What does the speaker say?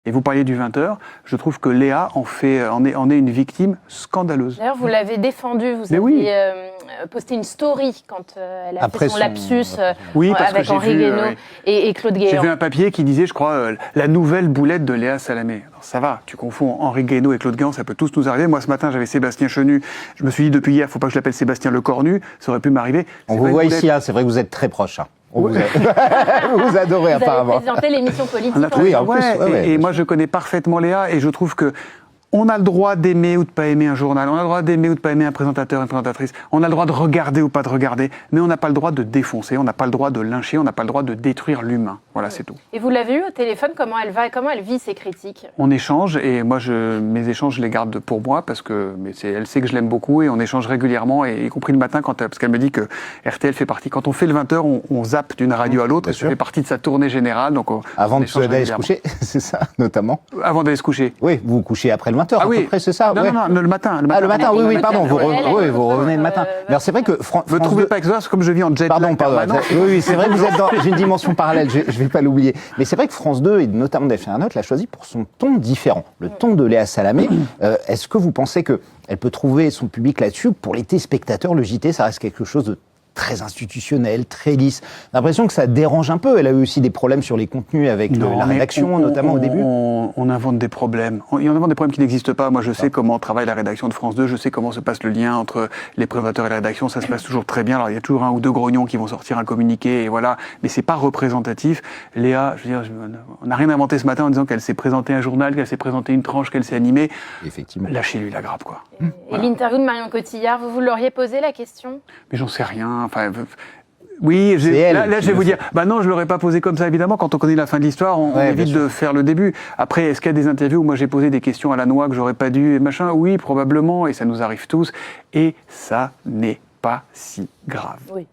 Et vous parliez du 20h, je trouve que Léa en est une victime scandaleuse. D'ailleurs, vous l'avez défendue, vous avez oui. posté une story quand elle a Après fait son lapsus Oui, parce avec que Henri Guénaud et Claude J'ai Guéant. vu un papier qui disait, je crois, la nouvelle boulette de Léa Salamé. Alors, ça va, tu confonds Henri Guénaud et Claude Guéant, ça peut tous nous arriver. Moi, ce matin, j'avais Sébastien Chenu. Je me suis dit, depuis hier, faut pas que je l'appelle Sébastien Le Cornu. Ça aurait pu m'arriver. On vous voit ici, c'est vrai que vous êtes très proche. Vous adorez Vous apparemment. avez présenté l'émission politique. Oui, en plus, et moi, je connais parfaitement Léa et je trouve que on a le droit d'aimer ou de pas aimer un journal, on a le droit d'aimer ou de pas aimer un présentateur, une présentatrice, on a le droit de regarder ou pas de regarder, mais on n'a pas le droit de défoncer, on n'a pas le droit de lyncher, on n'a pas le droit de détruire l'humain. Voilà, c'est tout. Et vous l'avez eu au téléphone, comment elle va et comment elle vit ses critiques? On échange et moi, mes échanges, je les garde pour moi parce que elle sait que je l'aime beaucoup et on échange régulièrement, et y compris le matin, parce qu'elle me dit que RTL fait partie, quand on fait le 20h, on zappe d'une radio à l'autre, ça fait partie de sa tournée générale. Donc avant d'aller se coucher, c'est ça, notamment. Avant d'aller se coucher. Oui, vous vous couchez après le 20h, à peu près, c'est ça? Non, le matin. Le matin, oui, pardon, vous revenez le matin. Mais alors c'est vrai que ne trouvez pas que c'est comme je vis en jet lag permanent. Oui, c'est vrai que vous êtes dans une dimension parallèle, je vais pas l'oublier. Mais c'est vrai que France 2, et notamment Delphine Ernotte, l'a choisi pour son ton différent, le ton de Léa Salamé. Est-ce que vous pensez qu'elle peut trouver son public là-dessus? Pour les téléspectateurs, le JT, ça reste quelque chose de très institutionnel, très lisse. J'ai l'impression que ça dérange un peu. Elle a eu aussi des problèmes sur les contenus avec la rédaction, notamment au début. On invente des problèmes. On invente des problèmes qui n'existent pas. Moi, je sais comment travaille la rédaction de France 2. Je sais comment se passe le lien entre les présentateurs et la rédaction. Ça se passe toujours très bien. Alors, il y a toujours un ou deux grognons qui vont sortir un communiqué, et voilà. Mais c'est pas représentatif. Léa, je veux dire, on n'a rien inventé ce matin en disant qu'elle s'est présentée un journal, qu'elle s'est présentée une tranche, qu'elle s'est animée. Effectivement. Lâchez-lui la grappe, quoi. Et l'interview de Marion Cotillard, vous l'auriez posé la question? Mais j'en sais rien. Enfin, oui, là je vais vous dire, non, je l'aurais pas posé comme ça, évidemment. Quand on connaît la fin de l'histoire, on évite de faire le début. Après, est-ce qu'il y a des interviews où moi j'ai posé des questions à la noix que j'aurais pas dû, et machin? Oui, probablement, et ça nous arrive tous. Et ça n'est pas si grave. Oui.